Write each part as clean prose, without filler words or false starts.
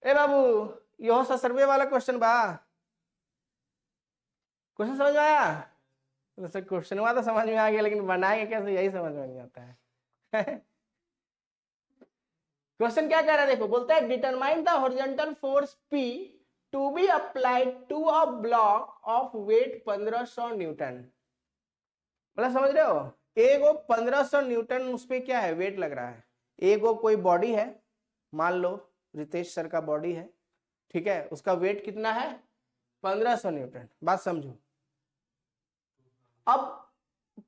ए बाबू, यो सर्वे वाला क्वेश्चन बा। क्वेश्चन समझ में आया? वैसे क्वेश्चन हुआ तो समझ में आ गया, लेकिन बनाएंगे कैसे यही समझ में नहीं आता है। क्वेश्चन क्या कह रहा है देखो, बोलता है determine the horizontal force P to be applied to a block of weight 1500 newton. मतलब समझ रहे हो, एगो 1500 न्यूटन उस पर क्या है, वेट लग रहा है। एगो कोई बॉडी है, मान लो रितेश सर का बॉडी है, ठीक है, उसका वेट कितना है 1500 न्यूटन। बात समझो। अब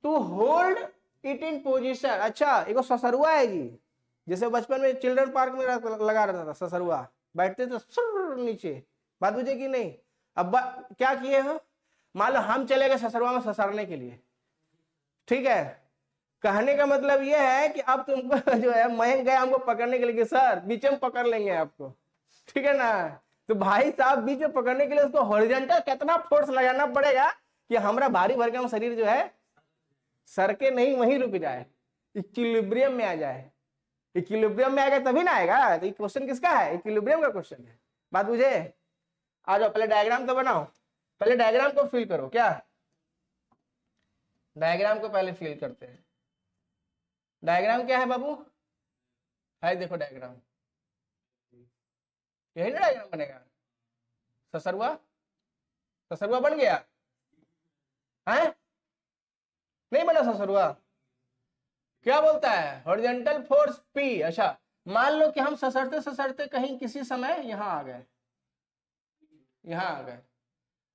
to hold it in position, अच्छा एगो ससरुआ है जी, जैसे बचपन में चिल्ड्रन पार्क में लगा रहता था ससरुआ, बैठते तो सुर नीचे। बात बुझे कि नहीं? अब क्या किए हो, मान लो हम चले गए ससरुआ में ससरने के लिए, ठीक है। कहने का मतलब ये है कि अब तुमको जो है मयंक गए हमको पकड़ने के लिए कि सर बीच में पकड़ लेंगे आपको, ठीक है ना। तो भाई साहब बीच में पकड़ने के लिए उसको हॉरिजॉन्टल कितना फोर्स लगाना पड़ेगा कि हमारा भारी भरकम शरीर जो है सर के नहीं वहीं रुक जाए, इक्विलिब्रियम में आ जाए। इक्विलिब्रियम में आएगा तभी ना आएगा। तो ये क्वेश्चन किसका है, इक्विलिब्रियम का क्वेश्चन है। बात बुझे? आ जाओ, पहले डायग्राम तो बनाओ, पहले डायग्राम को फिल करो। क्या डायग्राम को पहले फिल करते हैं। डायग्राम क्या है बाबू, है देखो डायग्राम, यही ना डायग्राम बनेगा। ससरुआ, ससरुआ बन गया है, नहीं बना ससरुआ? क्या बोलता है, हॉरिजॉन्टल फोर्स P। अच्छा मान लो कि हम ससरते ससरते कहीं किसी समय यहां आ गए, यहां आ गए।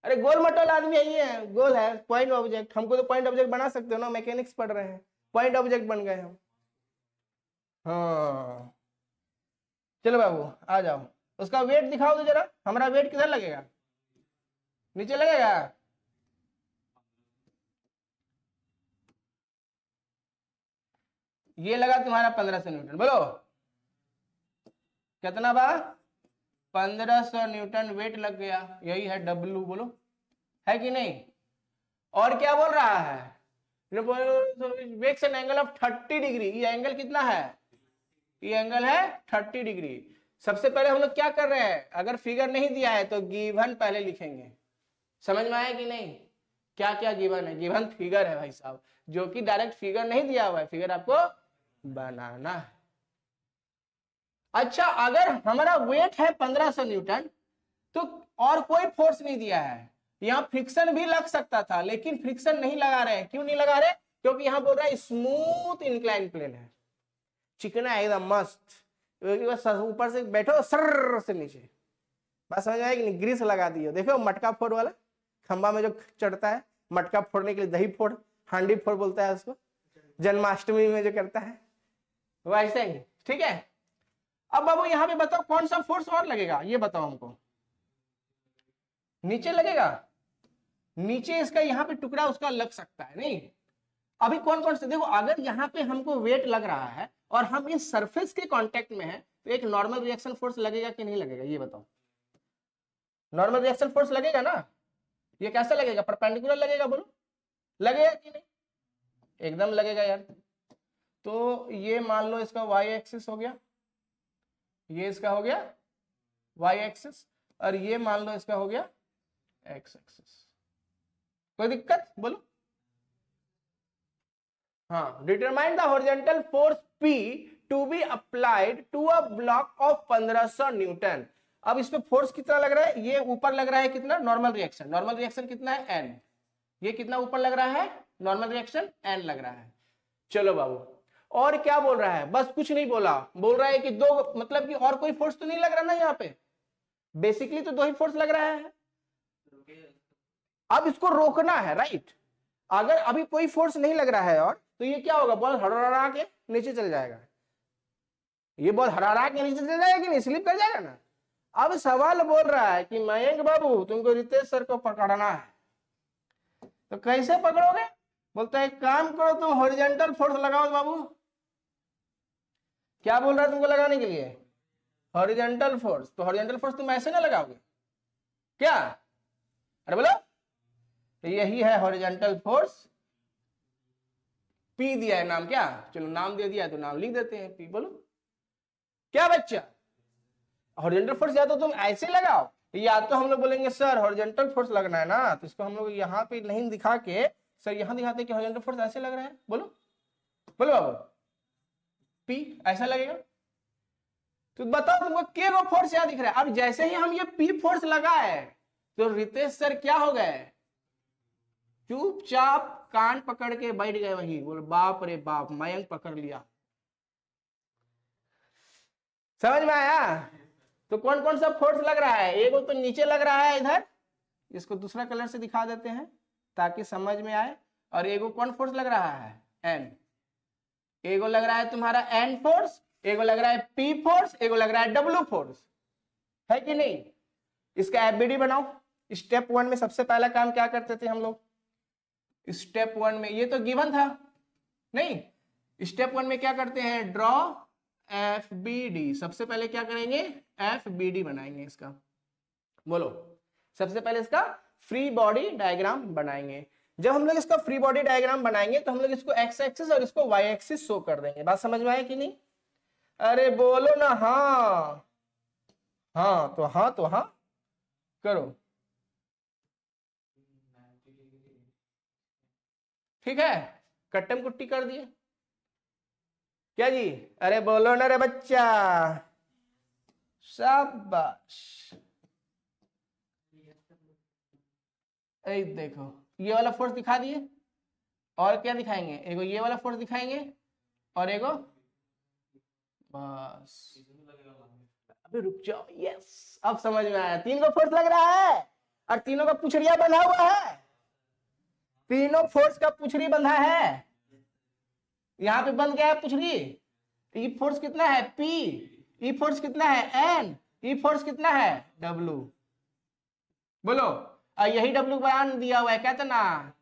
अरे गोल मटोल आदमी यही है, गोल है पॉइंट ऑब्जेक्ट, हमको तो पॉइंट ऑब्जेक्ट बना सकते हो ना, मैकेनिक्स पढ़ रहे हैं, पॉइंट ऑब्जेक्ट बन गए हम। हाँ चलो बाबू आ जाओ, उसका वेट दिखाओ तो जरा, हमारा वेट किधर लगेगा, नीचे लगेगा। ये लगा तुम्हारा 1500 न्यूटन, बोलो कितना बा, 1500 न्यूटन वेट लग गया, यही है W, बोलो है कि नहीं। और क्या बोल रहा है, makes an angle of 30 degree. ये एंगल कितना है, ये एंगल है 30 डिग्री। सबसे पहले हम लोग क्या कर रहे हैं, अगर फिगर नहीं दिया है तो गिवन पहले लिखेंगे। समझ में आया कि नहीं? क्या क्या गिवन है, गिवन फिगर है भाई साहब, जो कि डायरेक्ट फिगर नहीं दिया हुआ है, फिगर आपको बनाना है। अच्छा अगर हमारा वेट है 1500 न्यूटन, तो और कोई फोर्स नहीं दिया है, यहां फ्रिक्शन भी लग सकता था, लेकिन फ्रिक्शन नहीं लगा रहे। क्यों नहीं लगा रहे, क्योंकि यहां बोल रहा है स्मूथ इंक्लाइन प्लेन है, चिकना है एकदम मस्त, ऊपर से बैठो सर से नीचे। बात समझ आएगी नहीं, ग्रीस लगा दियो। देखो मटका फोड़ वाला, खंबा में जो चढ़ता है मटका फोड़ने के लिए, दही फोड़, हांडी फोड़ बोलता है उसको, जन्माष्टमी में जो करता है वैसे ही, ठीक है। अब बाबू यहाँ पे बताओ कौन सा फोर्स और लगेगा, ये बताओ हमको। नीचे लगेगा, नीचे इसका यहाँ पे टुकड़ा उसका लग सकता है नहीं। अभी कौन कौन से देखो, अगर यहाँ पे हमको वेट लग रहा है और हम इस सरफेस के कांटेक्ट में है, तो एक नॉर्मल रिएक्शन फोर्स लगेगा कि नहीं लगेगा, ये बताओ। नॉर्मल रिएक्शन फोर्स लगेगा ना, ये कैसे लगेगा, परपेंडिकुलर लगेगा, बोलो लगेगा कि नहीं? एकदम लगेगा यार। तो ये मान लो इसका y एक्सिस हो गया, ये इसका हो गया y एक्सिस, और ये मान लो इसका हो गया x एक्सिस। कोई दिक्कत बोलो? हाँ, determine the horizontal force P to be applied to a block of 1500 newton. अब इस पे फोर्स कितना लग रहा है, ये ऊपर लग रहा है कितना, नॉर्मल रिएक्शन, नॉर्मल रिएक्शन कितना है n, ये कितना ऊपर लग रहा है, नॉर्मल रिएक्शन n लग रहा है। चलो बाबू, और क्या बोल रहा है, बस कुछ नहीं बोला, बोल रहा है कि दो, मतलब कि और कोई फोर्स तो नहीं लग रहा ना यहाँ पे, बेसिकली तो दो ही फोर्स लग रहा है। अब इसको रोकना है, राइट। अगर अभी कोई फोर्स नहीं लग रहा है और, तो ये क्या होगा, बॉल हड़हड़ा के नीचे चल जाएगा, ये बॉल हड़हड़ा के नीचे चल जाएगा कि नहीं, स्लिप कर जाएगा ना। अब सवाल बोल रहा है कि मयंक बाबू तुमको रितेश सर को पकड़ना है, तो कैसे पकड़ोगे? बोलता है एक काम करो तुम हॉरिजॉन्टल फोर्स लगाओ बाबू। क्या बोल रहा है तुमको लगाने के लिए, हॉरिजॉन्टल फोर्स। तो हॉरिजॉन्टल फोर्स तुम ऐसे ना लगाओगे क्या, अरे बोलो। तो यही है हॉरिजॉन्टल फोर्स, P दिया है नाम, क्या चलो नाम दे दिया तो नाम लिख देते हैं P, बोलो क्या बच्चा। हॉरिजॉन्टल फोर्स या तो तुम ऐसे लगाओ, या तो हम लोग बोलेंगे सर हॉरिजॉन्टल फोर्स लगना है ना, तो इसको हम लोग यहाँ पे नहीं दिखा के सर यहाँ दिखाते हैं कि हॉरिजॉन्टल फोर्स ऐसे लग रहा है। बोलो बोलो बाबू, पी ऐसा लगेगा। तो बताओ तुमको के वो फोर्स यहाँ दिख रहा है। अब जैसे ही हम ये पी फोर्स लगा है तो रितेश सर क्या हो गए, चुपचाप कान पकड़ के बैठ गए वही, बोले बाप रे बाप मयंक पकड़ लिया। समझ में आया? तो कौन कौन सा फोर्स लग रहा है, एक तो नीचे लग रहा है इधर, इसको दूसरा कलर से दिखा देते हैं ताकि समझ में आए। और एगो कौन फोर्स लग रहा है, एन। एगो लग रहा है तुम्हारा एन फोर्स, एगो लग रहा है पी फोर्स, एगो लग रहा है डब्ल्यू फोर्स, है कि नहीं? इसका एफबीडी बनाओ। स्टेप 1 में सबसे पहला काम क्या करते थे हम लोग, स्टेप 1 में ये तो गिवन था नहीं, स्टेप 1 में क्या करते हैं, ड्रॉ एफबीडी। सबसे पहले क्या करेंगे, एफबीडी बनाएंगे इसका। बोलो, सबसे पहले इसका फ्री बॉडी डायग्राम बनाएंगे। जब हम लोग इसका फ्री बॉडी डायग्राम बनाएंगे तो हम लोग इसको एक्स एक्सिस और इसको वाई एक्सिस शो कर देंगे। बात समझ में आया कि नहीं? अरे बोलो ना हाँ, हाँ तो हाँ तो हाँ करो, ठीक है। कट्टम कुट्टी कर दिए क्या जी? अरे बोलो ना रे बच्चा, शाबाश। देखो ये वाला फोर्स दिखा दिए, और क्या दिखाएंगे, एगो ये वाला फोर्स दिखाएंगे और एगो, बस अबे रुक जाओ, यस अब समझ में आया। तीन को फोर्स लग रहा है और तीनों का पुछड़िया बंधा हुआ है, तीनों फोर्स का पुछड़ी बंधा है, यहाँ पे बंध गया है पुछड़ी। ई फोर्स कितना है P, ई फोर्स कितना है N, ई फोर्स कितना है W। बोलो, यही W बयान दिया हुआ है, कहते ना।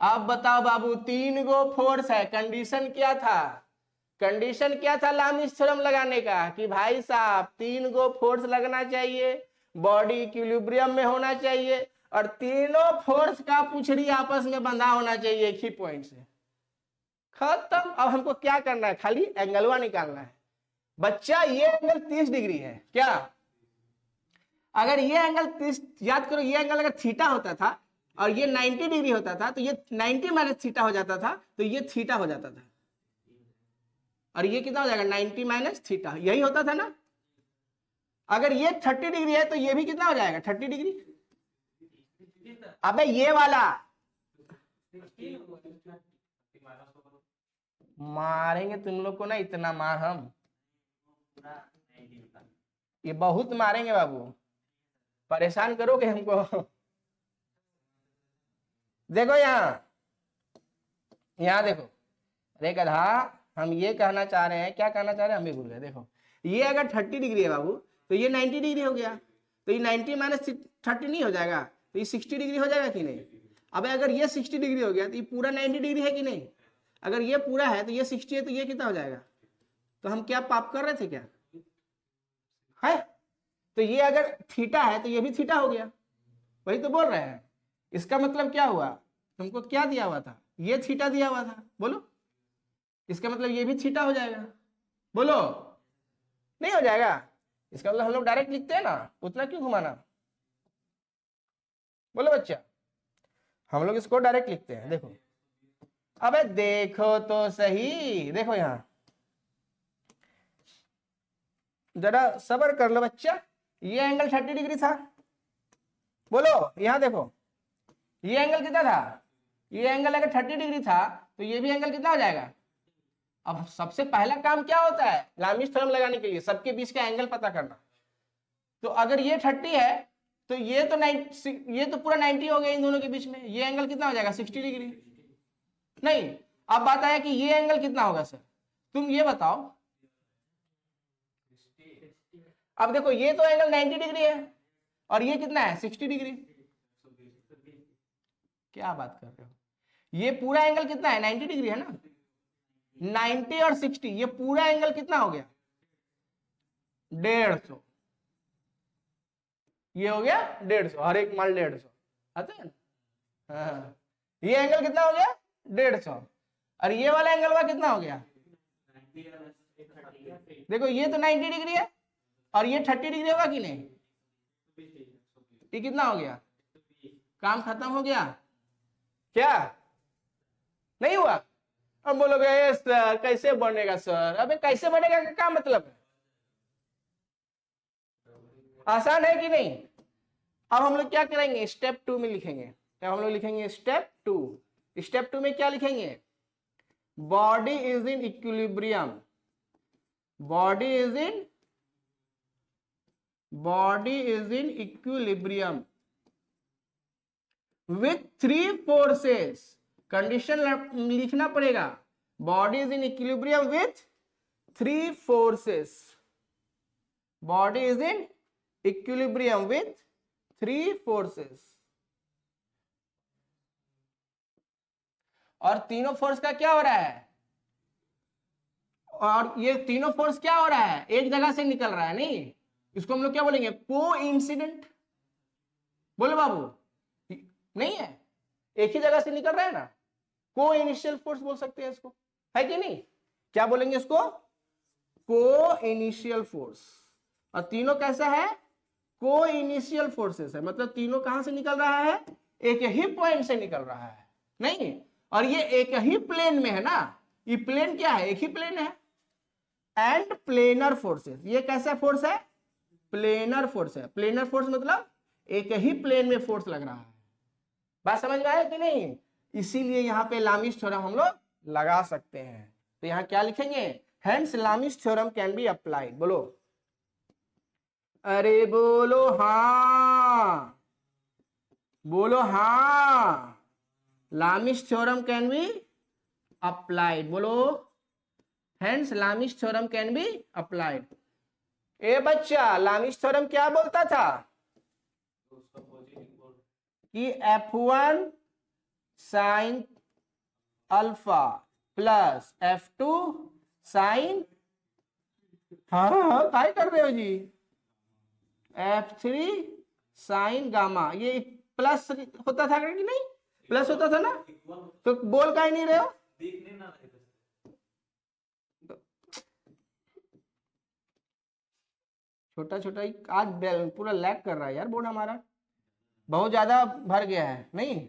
अब बताओ बाबू, तीन गो फोर्स है, कंडीशन क्या था, कंडीशन क्या था लामिस थ्योरम लगाने का, कि भाई साहब तीन गो फोर्स लगना चाहिए, बॉडी इक्विलिब्रियम में होना चाहिए, और तीनों फोर्स का पुछड़ी आपस में बंधा होना चाहिए एक ही पॉइंट से। खत्म। अब हमको क्या करना है, खाली एंगलवा निकालना है। बच्चा ये एंगल 30 डिग्री है क्या? अगर ये एंगल 30, याद करो ये एंगल अगर थीटा होता था और ये 90 डिग्री होता था तो ये 90 माइनस थीटा हो जाता था, तो ये थीटा हो जाता था, और ये कितना हो जाएगा 90 माइनस थीटा, यही होता था ना। अगर ये 30 डिग्री है तो ये भी कितना हो जाएगा 30 डिग्री। अबे ये वाला मारेंगे तुम लोग को ना, इतना मार हम, ये बहुत मारेंगे बाबू, परेशान करोगे हमको। देखो यहाँ देखो, अरे गधा, हम ये कहना चाह रहे हैं, क्या कहना चाह रहे हैं हम भी भूल गए। देखो ये अगर 30 डिग्री है बाबू तो ये 90 डिग्री हो गया, तो ये 90 माइनस 30 नहीं हो जाएगा, तो ये 60 डिग्री हो जाएगा कि नहीं। अब अगर ये 60 डिग्री हो गया तो ये पूरा 90 डिग्री है कि नहीं। अगर ये पूरा है तो ये 60 है, तो ये कितना हो जाएगा। तो हम क्या पाप कर रहे थे क्या है, तो ये अगर थीटा है तो ये भी थीटा हो गया, वही तो बोल रहे हैं। इसका मतलब क्या हुआ, तुमको क्या दिया हुआ था, ये थीटा दिया हुआ था, बोलो इसका मतलब ये भी थीटा हो जाएगा, बोलो नहीं हो जाएगा। इसका मतलब हम लोग डायरेक्ट लिखते हैं ना, उतना क्यों घुमाना, बोलो बच्चा, हम लोग इसको डायरेक्ट लिखते हैं। देखो अबे देखो तो सही, देखो यहां जरा सब्र कर लो बच्चा, ये एंगल 30 डिग्री था, बोलो यहां देखो ये एंगल कितना था, ये एंगल अगर 30 डिग्री था तो ये भी एंगल कितना हो जाएगा। अब सबसे पहला काम क्या होता है लामिस थ्योरम लगाने के लिए, सबके बीच का एंगल पता करना। तो अगर ये 30 है तो ये तो 90, ये तो पूरा 90 हो गया इन दोनों के बीच में, ये एंगल कितना हो जाएगा 60 डिग्री। नहीं, अब बात आया कि ये एंगल कितना होगा सर, तुम ये बताओ। अब देखो ये तो एंगल 90 डिग्री है और ये कितना है 60 डिग्री, क्या बात कर रहे हो, ये पूरा एंगल कितना है 90 डिग्री है ना, 90 और 60, ये पूरा एंगल कितना हो गया 150, ये हो गया 150, हर एक माल 150 आते हैं। हाँ, ये एंगल कितना हो गया 150, और ये वाला एंगल कितना हो गया, देखो ये तो 90 डिग्री है और ये 30 डिग्री होगा कि नहीं? ये कितना हो गया? काम खत्म हो गया क्या? नहीं हुआ? अब बोलोगे ये सर कैसे बनेगा सर? अबे कैसे बनेगा का क्या मतलब है? आसान है कि नहीं? अब हम लोग क्या करेंगे, स्टेप 2 में लिखेंगे। अब हम लोग लिखेंगे स्टेप 2। स्टेप 2 में क्या लिखेंगे? Body is in equilibrium, body is in equilibrium with 3 forces. Condition लिखना पड़ेगा, body is in equilibrium with 3 forces, body is in equilibrium with 3 forces. और तीनों फोर्स का क्या हो रहा है? और ये तीनों फोर्स क्या हो रहा है? एक जगह से निकल रहा है, नहीं? इसको हम लोग क्या बोलेंगे? कोइंसिडेंट। बोलो बाबू, नहीं है, एक ही जगह से निकल रहा है ना, को इनिशियल फोर्स बोल सकते हैं इसको, है कि नहीं? क्या बोलेंगे इसको? को इनिशियल फोर्स। और तीनों कैसा है? को इनिशियल फोर्सेस है, मतलब तीनों कहां से निकल रहा है? एक ही पॉइंट से निकल रहा है, नहीं? और ये एक ही प्लेन में है ना, ये प्लेन क्या है? एक ही प्लेन है। एंड प्लेनर फोर्सेस, ये कैसा फोर्स है? प्लेनर फोर्स है। प्लेनर फोर्स मतलब एक ही प्लेन में फोर्स लग रहा है। बात समझ में आया कि नहीं? इसीलिए यहां पे लामिस थ्योरम हम लोग लगा सकते हैं। तो यहां क्या लिखेंगे? Hence Lami's theorem can be applied. बोलो, अरे बोलो हाँ, बोलो हाँ, लामिस थ्योरम कैन बी अप्लाइड। बोलो, hence Lami's theorem can be applied. ए बच्चा, लामिस थ्योरम क्या बोलता था? कि F1 sine alpha plus F2 sign, हाँ काय कर रहे हो जी, F3 साइन गामा। ये प्लस होता था कि नहीं? प्लस होता था ना, तो बोल का ही नहीं रहे हो? छोटा छोटा ही आज पूरा लैग कर रहा है यार बोर्ड हमारा, बहुत ज्यादा भर गया है। नहीं,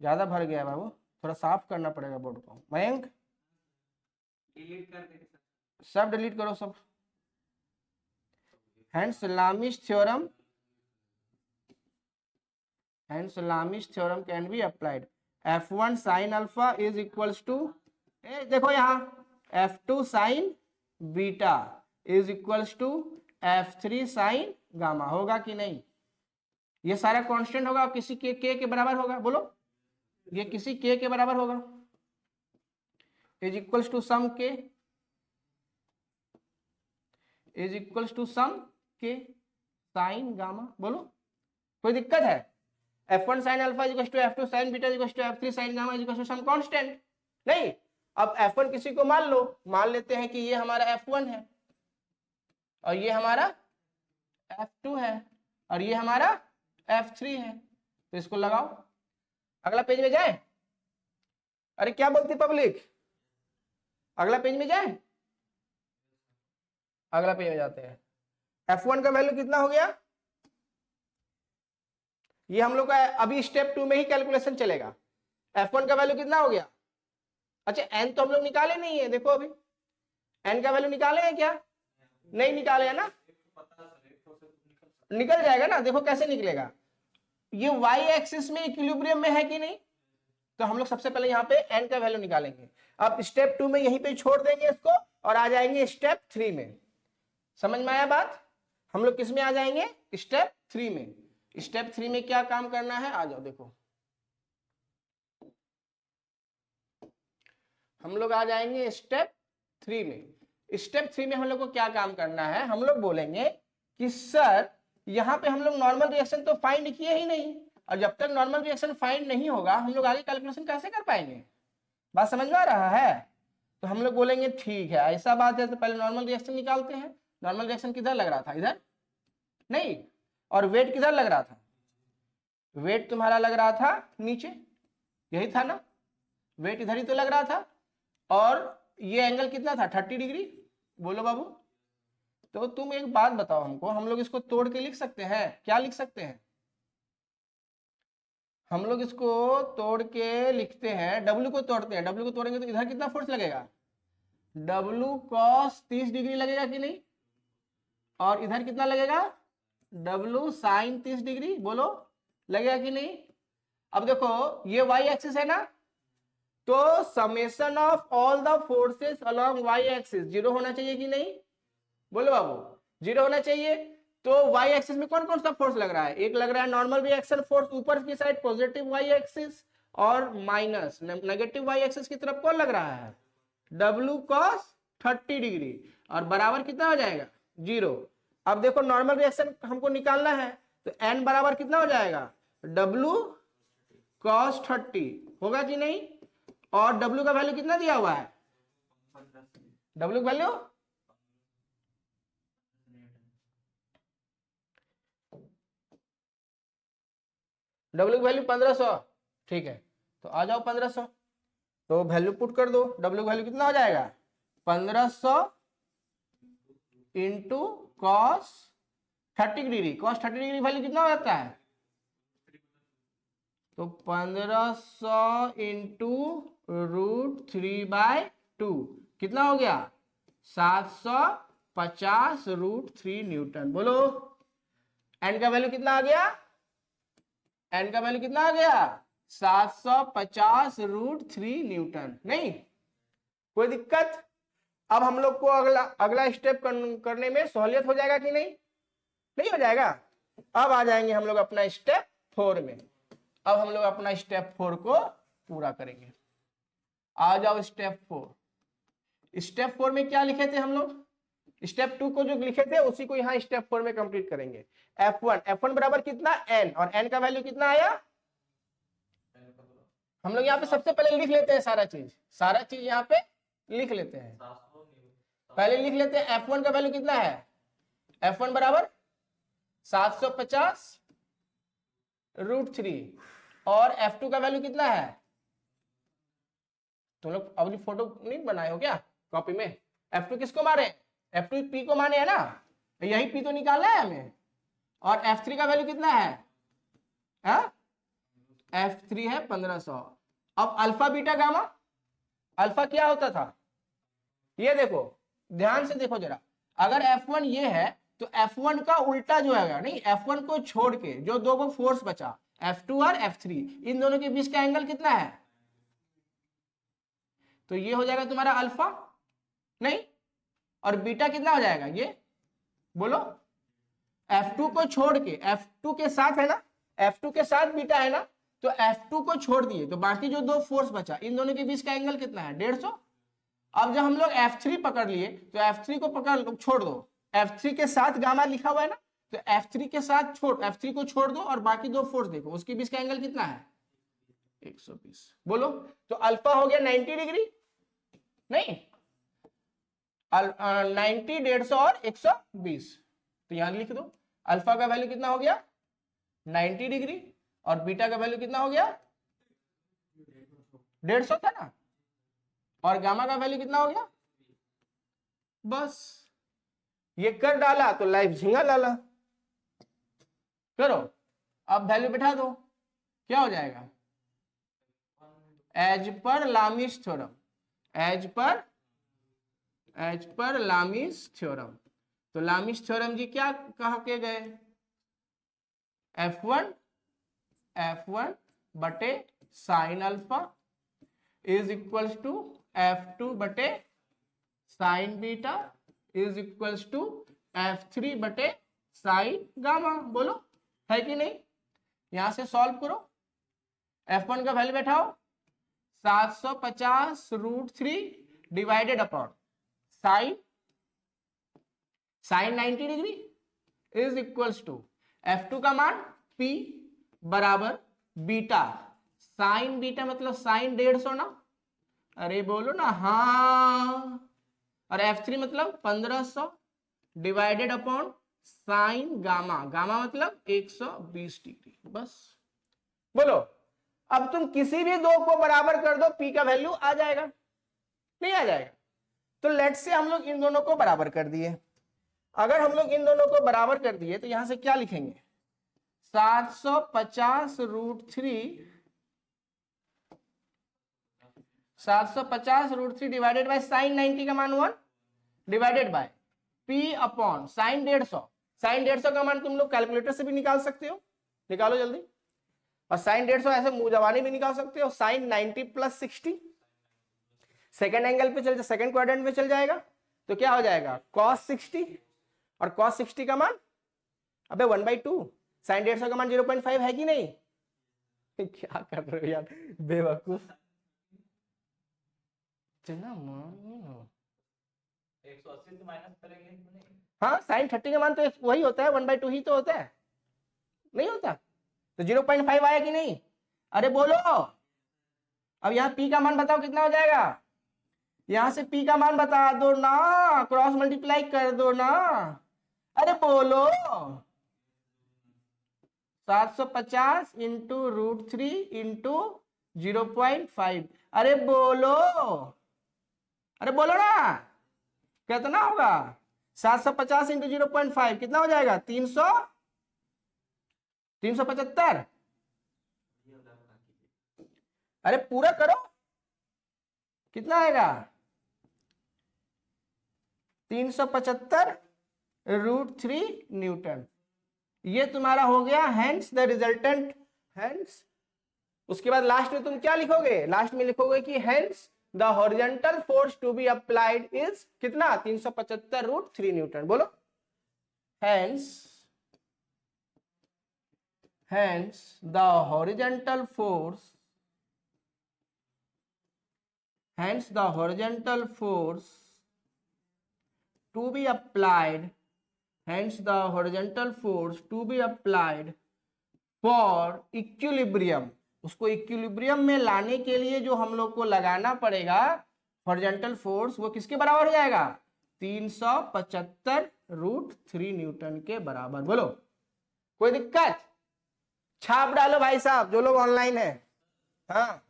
ज्यादा भर गया है बाबू, थोड़ा साफ करना पड़ेगा बोर्ड को। मयंक डिलीट कर दे, सब डिलीट करो सब। Hence Lami's theorem, hence Lami's theorem can be applied. F1 sine alpha is equals to, देखो यहाँ F2 sine beta is equals to F3 sine gamma. होगा कि नहीं? ये सारा कांस्टेंट होगा, किसी के बराबर होगा। बोलो, ये किसी के बराबर होगा, इज इक्वल्स टू सम के, इज इक्वल्स टू सम के साइन गामा। बोलो, कोई दिक्कत है? F1 sine alpha is equals to F2 sine beta is equals to F3 sine gamma is equals to some constant, नहीं? अब F1 किसी को मान लो, मान लेते हैं कि ये हमारा F1 है और ये हमारा F2 है और ये हमारा F3 है, तो इसको लगाओ। अगला पेज में जाए? अरे क्या बोलती पब्लिक, अगला पेज में जाए? अगला पेज में जाते हैं। F1 का वैल्यू कितना हो गया? ये हम लोग का अभी स्टेप 2 में ही कैलकुलेशन चलेगा। F1 का वैल्यू कितना हो गया? अच्छा, n तो हम लोग निकाले नहीं है, देखो अभी n का वैल्यू निकाले हैं क्या? नहीं निकाले है ना, निकल जाएगा ना। देखो कैसे निकलेगा, ये y एक्सिस में इक्विलिब्रियम में है कि नहीं? तो हम लोग सबसे पहले यहाँ पे n का वैल्यू निकालेंगे। अब स्टेप 2 में यहीं पे छोड़ देंगे इसको और आ जाएंगे स्टेप 3 में। समझ में आया बात? हम लोग किस में आ जाएंगे? स्टेप 3 में। स्टेप 3 में क्या काम करना है, आ जाओ देखो। हम लोग आ जाएंगे स्टेप 3 में। स्टेप 3 में हम लोग को क्या काम करना है? हम लोग बोलेंगे कि सर यहाँ पे हम लोग नॉर्मल रिएक्शन तो फाइंड किए ही नहीं, और जब तक नॉर्मल रिएक्शन फाइंड नहीं होगा हम लोग आगे कैलकुलेशन कैसे कर पाएंगे? बात समझ में आ रहा है? तो हम लोग बोलेंगे ठीक है, ऐसा बात है तो पहले नॉर्मल रिएक्शन निकालते हैं। नॉर्मल रिएक्शन किधर लग रहा था? इधर नहीं। और वेट किधर लग रहा था? वेट तुम्हारा लग रहा था नीचे, यही था ना, वेट इधर ही तो लग रहा था। और ये एंगल कितना था? 30 डिग्री। बोलो बाबू, तो तुम एक बात बताओ हमको, हम लोग इसको तोड़ के लिख सकते हैं? क्या लिख सकते हैं? हम लोग इसको तोड़ के लिखते हैं, W को तोड़ते हैं, W को तोड़ेंगे तो इधर कितना फोर्स लगेगा? W cos 30 डिग्री लगेगा कि नहीं? और इधर कितना लगेगा? W sin 30 डिग्री, बोलो लगेगा कि नहीं? अब देखो ये y एक्सिस है ना, तो summation of all the forces along y axis 0 होना चाहिए कि नहीं? बोलो बाबू, 0 होना चाहिए। तो y एक्सिस में कौन कौन सा फोर्स लग रहा है? एक लग रहा है नॉर्मल रिएक्शन फोर्स ऊपर की साइड पॉजिटिव y एक्सिस, और माइनस नेगेटिव y एक्सिस की तरफ कौन लग रहा है? W cos 30 डिग्री, और बराबर कितना हो जाएगा? 0। अब देखो नॉर्मल रिएक्शन हमको निकालना है, तो n बराबर कितना हो जाएगा? W cos 30 होगा कि नहीं? और W का वैल्यू कितना दिया हुआ है? W का वैल्यू W की वैल्यू 1500, ठीक है, तो आ जाओ 1500, तो वैल्यू पुट कर दो। W की वैल्यू कितना हो जाएगा? 1500 into cos 30 degree, cos 30 degree value कितना हो जाता है? तो 1500 इंटू √3/2 कितना हो गया? 750 √3 न्यूटन। बोलो एन का वैल्यू कितना आ गया? एन का वैल्यू कितना आ गया? 750 √3 न्यूटन। नहीं कोई दिक्कत? अब हम लोग को अगला स्टेप करने में सहूलियत हो जाएगा कि नहीं? नहीं हो जाएगा? अब आ जाएंगे हम लोग अपना स्टेप 4 में। अब हम लोग अपना स्टेप 4 को पूरा करेंगे। आ जाओ स्टेप 4। स्टेप 4 में क्या लिखे थे हम लोग? स्टेप 2 को जो लिखे थे उसी को यहाँ स्टेप 4 में कंप्लीट करेंगे। F1 बराबर कितना? n, और n का वैल्यू कितना आया? हम लोग यहाँ पे सबसे पहले लिख लेते हैं सारा चीज यहाँ पे लिख लेते हैं। पहले लिख लेते हैं F1 का वैल्यू कितना है? F1 बराबर 750 √3, और F2 का वैल्यू कितना है? तुम लोग अपनी फोटो नहीं बनाए हो क्या कॉपी में? F2 किसको मारे? F2 P को माने है ना, यही P तो निकालना है हमें। और F3 का वैल्यू कितना है? F3 है 1500। अब अल्फा बीटा गामा, अल्फा क्या होता था? ये देखो, ध्यान से देखो जरा, अगर F1 ये है तो F1 का उल्टा जो है, नहीं F1 को छोड़ के जो दो वो फोर्स बचा F2 और F3, इन दोनों के बीच का एंगल कितना है? तो ये हो जाएगा तुम्हारा अल्फा, नहीं, और बीटा कितना हो जाएगा? ये बोलो F2 को छोड़ के, F2 के साथ है ना, F2 के साथ बीटा है ना, तो F2 को छोड़ दिए तो बाकी जो दो फोर्स बचा इन दोनों के बीच का एंगल कितना है? 150। अब जब हम लोग F3 पकड़ लिए तो F3 को छोड़ दो, F3 के साथ गामा लिखा हुआ है ना, तो F3 के साथ F3 को छोड़ दो और बाकी दो फोर्स देखो, उसके बीच का एंगल कितना है? 120। बोलो, तो अल्फा हो गया 90 डिग्री, नहीं 90, 150 और 120, तो यहां लिख दो अल्फा का वैल्यू कितना हो गया? 90 डिग्री, और बीटा का वैल्यू कितना हो गया? 150 था ना, और गामा का वैल्यू कितना हो गया? बस ये कर डाला तो लाइफ झिंगा डाला। करो अब वैल्यू बिठा दो, क्या हो जाएगा? As per लामिस theorem, as per लामिस theorem. तो लामिस थ्योरम जी क्या कहा के गए? F1 बटे sine alpha is equals to F2 बटे sine beta is equals to F3 बटे साइन गामा। बोलो है कि नहीं? यहां से सॉल्व करो, F1 का वैल्यू बैठाओ 750 √3 divided upon sine 90 degree is equals to F2 का मान P बराबर बीटा, साइन बीटा मतलब साइन 150 ना, अरे बोलो ना हाँ, और F3 मतलब 1500 divided upon sign gamma, gamma मतलब 120 डिग्री। बस बोलो, अब तुम किसी भी दो को बराबर कर दो, P का वैल्यू आ जाएगा, नहीं आ जाएगा? तो लेट से हम लोग इन दोनों को बराबर कर दिए, अगर हम लोग इन दोनों को बराबर कर दिए तो यहां से क्या लिखेंगे, 750√3 750√3 डिवाइडेड बाय साइन 90 का मान 1 divided by P upon sine 150। Sine 150 का मान तुम लोग कैलकुलेटर से भी निकाल सकते हो, निकालो जल्दी। और साइन 150 ऐसे मुंह जबानी भी निकाल सकते हो। साइन 90 प्लस 60 सेकेंड एंगल पे चल, सेकेंड क्वाड्रेंट में चल जाएगा तो क्या हो जाएगा cos 60, और cos 60 का मान अबे 1/2, साइन 150 का मान 0.5 है कि नहीं? क्या कर रहे हो यार बेवकूफ। चला मान 180 से माइनस करेंगे तो नहीं? हाँ साइन 30 का मान तो वही होता है, 1/2 ही तो होता है, नहीं होता? तो 0.5 आया कि नहीं? अरे बोलो, अब यहाँ P का मान बताओ कितना हो जाएगा, यहां से P का मान बता दो ना, क्रॉस मल्टीप्लाई कर दो ना, अरे बोलो। 750 इंटू √3 इंटू 0.5, अरे बोलो, अरे बोलो ना कितना होगा। 750 इंटू 0.5 कितना हो जाएगा, 375। अरे पूरा करो, कितना आएगा 375√3 न्यूटन। ये तुम्हारा हो गया हेंस द रिजल्टेंट, हेंस। उसके बाद लास्ट में तुम क्या लिखोगे, लास्ट में लिखोगे कि hence the horizontal force to be applied is कितना, 375√3 न्यूटन। बोलो hence the horizontal force, hence the horizontal force to be applied, hence the horizontal force to be applied for equilibrium। उसको इक्विलिब्रियम में लाने के लिए जो हम लोग को लगाना पड़ेगा हॉरिजॉन्टल फोर्स, वो किसके बराबर हो जाएगा, 375√3 न्यूटन के बराबर। बोलो कोई दिक्कत? छाप डालो भाई साहब जो लोग ऑनलाइन है। हाँ